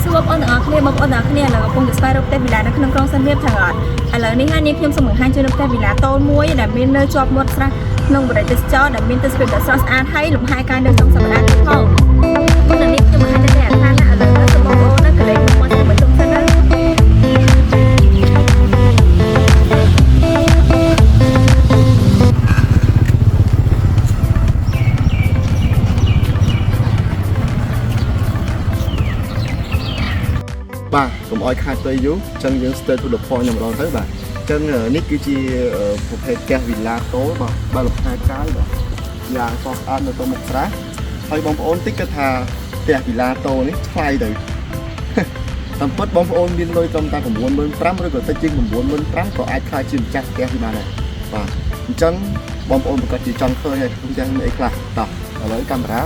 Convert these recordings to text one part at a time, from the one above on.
សួរបងប្អូនទាំងអស់គ្នាបងប្អូនទាំងអស់គ្នាឥឡូវកំពុងតែស្វែងរកផ្ទះវីឡានៅក្នុងក្រុងសៀមរាបទាំងអស់ឥឡូវនេះហើយនាងខ្ញុំសូមបង្ហាញជូននៅផ្ទះវីឡាតូចមួយដែលមាននៅជាប់មាត់ស្រះក្នុងបរិយាទេសចរដែលមានទេសភាពដ៏ស្រស់ស្អាតហើយលំហែកាយនៅក្នុងសប្តាហ៍នេះផងមុននឹងនេះខ្ញុំបង្ហាញតែអាហារណាឥឡូវសូមបងប្អូនណាកលេសមកជុំសិនណាបាទកុំអោយខាតទៅយូរអញ្ចឹងយើង stay to the point ម្ដងទៅបាទអញ្ចឹងនេះគឺជាប្រភេទផ្ទះវីឡាតូបាទបើលំហែកាយបាទយ៉ាងសស្អាតនៅទៅមុខស្រះហើយបងប្អូនតិចគាត់ថាផ្ទះវីឡាតូនេះថ្លៃទៅតាមពិតបងប្អូនមានលុយត្រឹមតែ 95,000 ឬក៏តិចជាង 95,000 ក៏អាចខ្លាចជាម្ចាស់ផ្ទះនេះបានដែរបាទអញ្ចឹងបងប្អូនប្រកាសជាចង់ឃើញហើយខ្ញុំចាំមានអីខ្លះតោះឥឡូវកាមេរ៉ា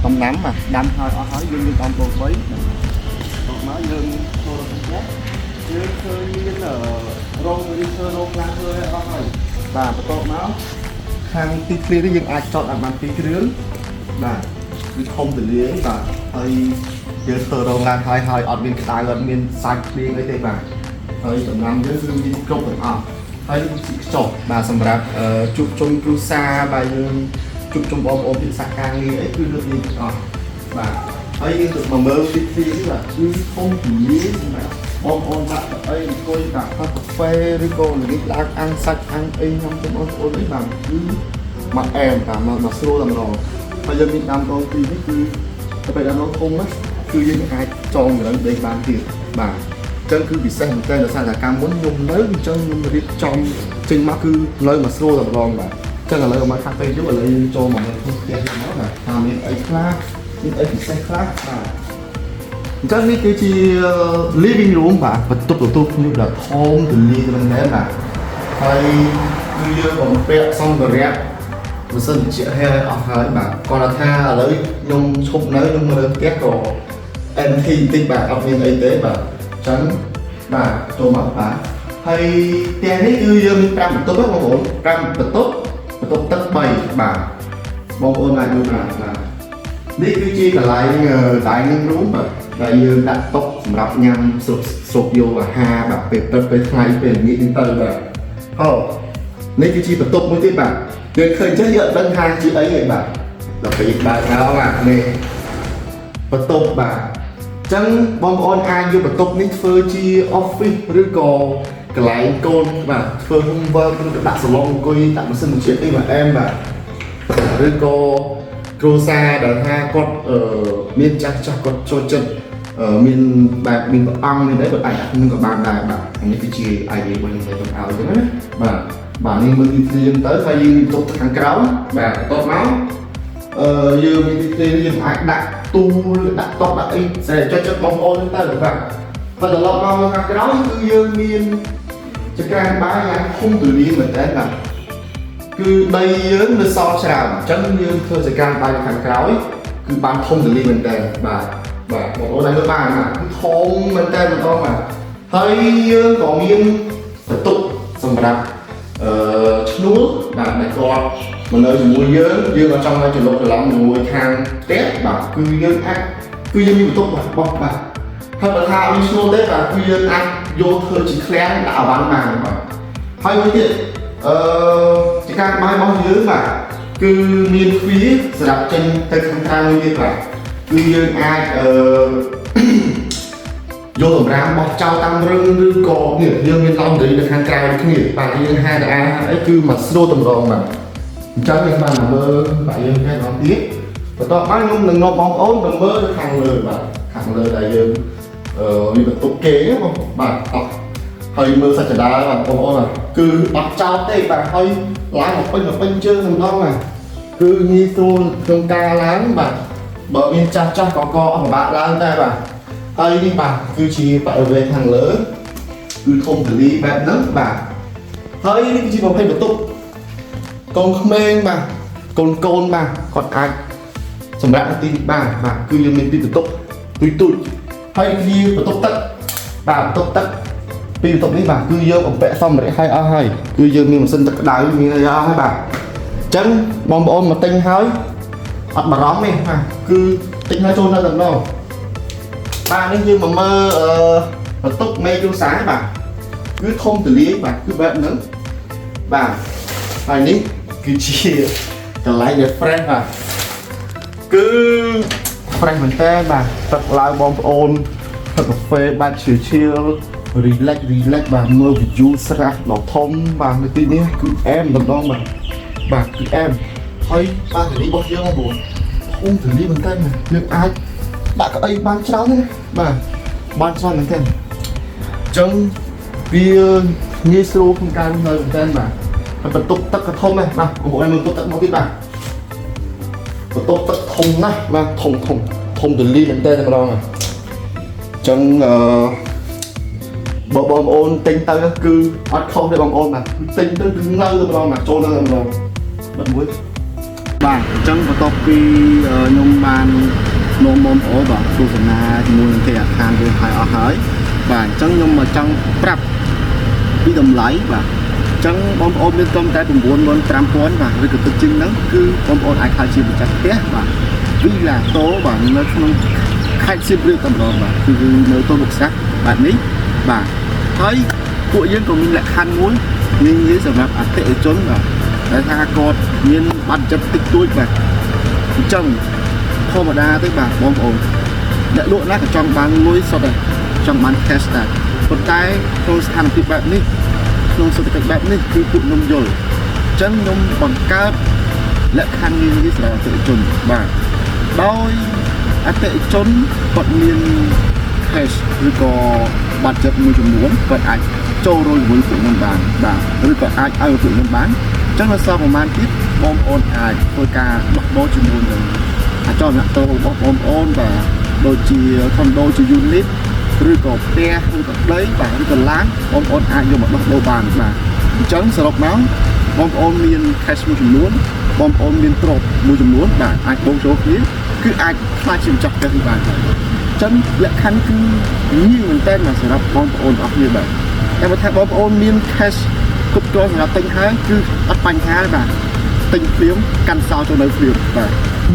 ដំណាំបាទដាំហើយអស់ហើយយើងមានដំបង3មកយើងចូលទៅផ្ទះយើងឃើញមានរងរីធ្វើរងខ្លះធ្វើឲ្យអស់ហើយបាទបន្ទាប់មកខាងទីធ្លានេះយើងអាចចតឲ្យបាន2គ្រឿងបាទវាធំទូលាយបាទហើយយើងធ្វើរងឡើងហើយអត់មានក្តៅអត់មានសាច់ភ្លៀងអីទេបាទហើយដំណាំយើងគឺមានគ្រប់ទាំងអស់ហើយនេះជាខ្ចប់បាទសម្រាប់ជួបជុំគ្រួសារបាទយើងជួបជុំបងប្អូនពីសាខាងារអីគឺលើកនេះអស់បាទហើយយើងទៅមកមើលទីធ្លានេះបាទគឺធំទូលាយសម្រាប់បងប្អូនដាក់អីអង្គុយដាក់កាហ្វេឬក៏ល្ងាចឡើងអាំងសាច់អាំងអីខ្ញុំទៅបងប្អូននេះបាទគឺមកអែមតាមមកស្រួលតែម្ដងហើយយើងមានដាំដងទីនេះគឺទៅពេលដាំដងធំណាគឺយើងអាចចងកន្លែងដេកបានទៀតបាទអញ្ចឹងគឺពិសេសមែនទែនដោយសារតែកម្មមុនខ្ញុំនៅអញ្ចឹងខ្ញុំរៀបចំចេញមកគឺនៅមកស្រួលតែម្ដងបាទចឹងឥឡូវមកខាងពេលយូរឥឡូវយើងចូលមកនៅក្នុងផ្ទះនេះមកណាថាមានអីខ្លះមានអីពិសេសខ្លះបាទអញ្ចឹងនេះគឺជា living room បាទបន្ទប់ទទួលភ្ញៀវដ៏ធំទូលាយមែនទែនបាទហើយគឺយើងបំពាក់សម្ភារៈមិនសិនជាហេអស់ហើយបាទគាត់ថាឥឡូវខ្ញុំឈប់នៅខ្ញុំមើលផ្ទះក៏ empty តិចបាទអត់មានអីទេបាទអញ្ចឹងបាទចូលមកបាទហើយផ្ទះនេះគឺយើងមាន5បន្ទប់បងប្អូន5បន្ទប់ទឹក3បាទបងប្អូនអាចមើលបាទនេះគឺជាកន្លែង dining room បាទដែលយើងដាក់តុសម្រាប់ញ៉ាំស្រូបយកអាហារបាទពេលព្រឹកពេលថ្ងៃពេលល្ងាចទៅបាទអូនេះគឺជាបន្ទប់មួយទៀតបាទយើងឃើញចេះយើងអត់ដឹងថាជាអីទេបាទដល់ពេលបើកមកបាទនេះបន្ទប់បាទអញ្ចឹងបងប្អូនអាចយកបន្ទប់នេះធ្វើជា office ឬក៏កន្លែងកូនបាទធ្វើ homework ឬក៏ដាក់សាឡុងអង្គុយដាក់ម៉ាស៊ីនបញ្ជាអីបាទអែមបាទឬក៏គ្រួសារដែលថាគាត់មានចាស់គាត់ចូលចិត្តមានបែបមានព្រះអង្គមានអីគាត់អាចដាក់នឹងក៏បានដែរបាទនេះគឺជា idea របស់ខ្ញុំទៅឲ្យចឹងណាបាទនេះមើលទីធ្លាយើងទៅហើយយើងមានតុខាងក្រោមបាទបន្ទាប់មកយើងមានទីធ្លាយើងអាចដាក់ទូលដាក់តុដាក់អីតែចិត្តបងប្អូនទៅបាទហើយត្រឡប់មកខាងក្រោមគឺយើងមានចក្រានបាយយ៉ាងធំទូលាយមែនតើបាទគឺដីយើងនៅសល់ច្រើនអញ្ចឹងយើងធ្វើចក្រានបាយខាងក្រោយគឺបានធំទូលាយមែនតើបាទបងប្អូនអាចមើលបានណាគឺធំមែនតើម្ដងបាទហើយយើងក៏មានបន្ទប់សម្រាប់ឈ្នួលបាទដែលគាត់មកនៅជាមួយយើងអត់ចង់ឲ្យច្រឡំជាមួយខាងផ្ទះបាទគឺយើងអាចគឺយើងមានបន្ទប់របស់បាទហើយបើថាអត់មានឈ្នួលទេបាទគឺយើងអាចយកធ្វើជាឃ្លាំងដាក់អវ៉ាន់បានបាទហើយមួយទៀតចក្រានបាយរបស់យើងបាទគឺមានទ្វារសម្រាប់ចេញទៅខាងក្រៅមួយទៀតបាទគឺយើងអាចយកតម្រាមបោះចោលតាមរឹងឬក៏នេះយើងមានឡុងរីនៅខាងក្រៅដូចគ្នាបាទយើងហាតែអីគឺមកស្រួលតម្រងបាទអញ្ចឹងយើងបានមើលបាទយើងគេដល់ទៀតបន្ទាប់មកខ្ញុំនឹងនាំបងប្អូនទៅមើលខាងលើបាទខាងលើដែលយើងមានបន្ទប់គេបងបាទអត់ហើយមើលសច្ចាបាទបងប្អូនបាទគឺអត់ចោលទេបាទហើយឡើងមកពេញជើងម្ដងបាទគឺងាយស្រួលក្នុងការឡើងបាទបើមានចាស់ក៏អត់ពិបាកឡើងដែរបាទហើយនេះបាទគឺជាបរិវេណខាងលើគឺធំទូលាយបែបហ្នឹងបាទហើយនេះគឺជាប្រភេទបន្ទប់កូនក្មេងបាទកូនបាទគាត់អាចសម្រាប់ទីនេះបាទគឺយើងមានពីបន្ទប់ទូចហើយជាបន្ទប់ទឹកបាទបន្ទប់ទឹកពីបន្ទប់នេះបាទគឺយើងបំពាក់សម្ភារៈឲ្យអស់ហើយគឺយើងមានម៉ាស៊ីនទឹកក្តៅមានអីអស់ហើយបាទអញ្ចឹងបងប្អូនមកទិញហើយ អត់បារម្ភទេបាទគឺតិចហើយចូលនៅដល់នោះបាទនេះយើងមកមើលបន្ទប់មេគ្រួសារបាទគឺធំទូលាយបាទគឺបែបហ្នឹងបាទហើយនេះគឺជាកន្លែងដែល fresh បាទគឺ fresh មែនតើបាទទឹកឡើងបងប្អូនទឹកកាហ្វេបាទឈៀល relax បាទមើល view ស្រះដ៏ធំបាទនៅទីនេះគឺអែមម្ដងបាទគឺអែមហើយបាទទីនេះរបស់យើងបងប្អូនធំទូលាយមែនតើយើងអាចដាក់កៅអីបានច្រើនទេបាទបានច្រើនមែនតើអញ្ចឹងវាងាយស្រួលក្នុងការនៅមែនតើបាទហើយបន្ទប់ទឹកក៏ធំដែរបាទបងប្អូនមើលបន្ទប់ទឹកមកទៀតបាទបន្ទប់ទឹកធំណាស់បាទធំទូលាយមែនតើម្ដងអញ្ចឹងបងប្អូនទិញទៅគឺអត់ខុសទេបងប្អូនបាទទិញទៅគឺនៅម្ដងបាទចូលនៅម្ដងបាទមួយបាទអញ្ចឹងបន្ទាប់ពីខ្ញុំបាននាំបងប្អូនបាទទស្សនាជាមួយនឹងគេអាខានយើងហើយបាទអញ្ចឹងខ្ញុំមកចង់ប្រាប់ពីតម្លៃបាទអញ្ចឹងបងប្អូនមានត្រឹមតែ 95,000 បាទឬក៏ទឹកជាងហ្នឹងគឺបងប្អូនអាចខៅជាម្ចាស់ផ្ទះបាទវីឡាតូបាទនៅក្នុងខេត្តសៀមរាបតែម្ដងបាទគឺនៅទល់មុខស្រះបាទនេះបាទហើយពួកយើងក៏មានលក្ខខណ្ឌមួយងាយសម្រាប់អតិថិជនបាទដែលថាគាត់មានបាត់ចិត្តតិចតួចបាទអញ្ចឹងធម្មតាទេបាទបងប្អូនអ្នកលក់ណាក៏ចង់បានលុយសុទ្ធដែរចង់បាន cash ដែរប៉ុន្តែក្នុងស្ថានភាពបែបនេះក្នុងសេដ្ឋកិច្ចបែបនេះគឺពួកខ្ញុំយល់អញ្ចឹងខ្ញុំបង្កើតលក្ខខណ្ឌងាយសម្រាប់អតិថិជនបាទដោយអតិថិជនគាត់មាន cash ឬក៏បាត់ចិត្តមួយចំនួនគាត់អាចចូលរួមជាមួយពួកខ្ញុំបានបាទឬក៏អាចឲ្យពួកខ្ញុំបានអញ្ចឹងនៅសល់ប្រហែលទៀតបងប្អូនអាចធ្វើការដោះដូរជាមួយនឹងអាចចលនាតូរបស់បងប្អូនបាទដូចជា condo ជា unit ឬក៏ផ្ទះឬក៏ដីបាទឬក៏ឡានបងប្អូនអាចយកមកដោះដូរបានបាទអញ្ចឹងសរុបមកបងប្អូនមាន cash មួយចំនួនបងប្អូនមានទ្រព្យមួយចំនួនបាទអាចបូកចូលគ្នាគឺអាចខ្លាចជាម្ចាស់ផ្ទះបានហើយចឹងលក្ខខណ្ឌគឺងាយមែនតើសម្រាប់បងប្អូនអស់គ្នាបាទតែបើថាបងប្អូនមាន cash គ្រប់គ្រាន់សម្រាប់ទិញហើយគឺអត់បញ្ហាទេបាទទិញព្រាមកាន់សល់ចូលនៅព្រាមបាទ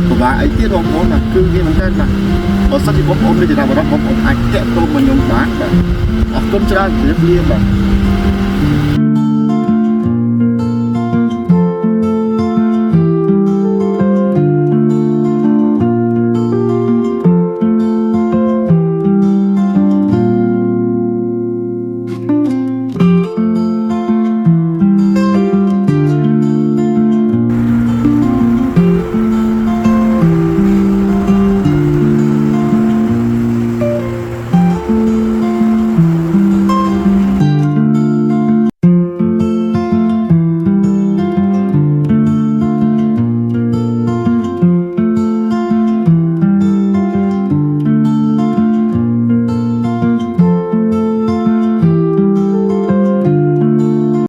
ពិបាកអីទៀតបងប្អូនបាទគឺវាមែនតើបាទបើសិនជាបងប្អូនមានចំណាប់អារម្មណ៍បងប្អូនអាចតាក់ទងមកខ្ញុំបានបាទអរគុណច្រើនជម្រាបលាបាទ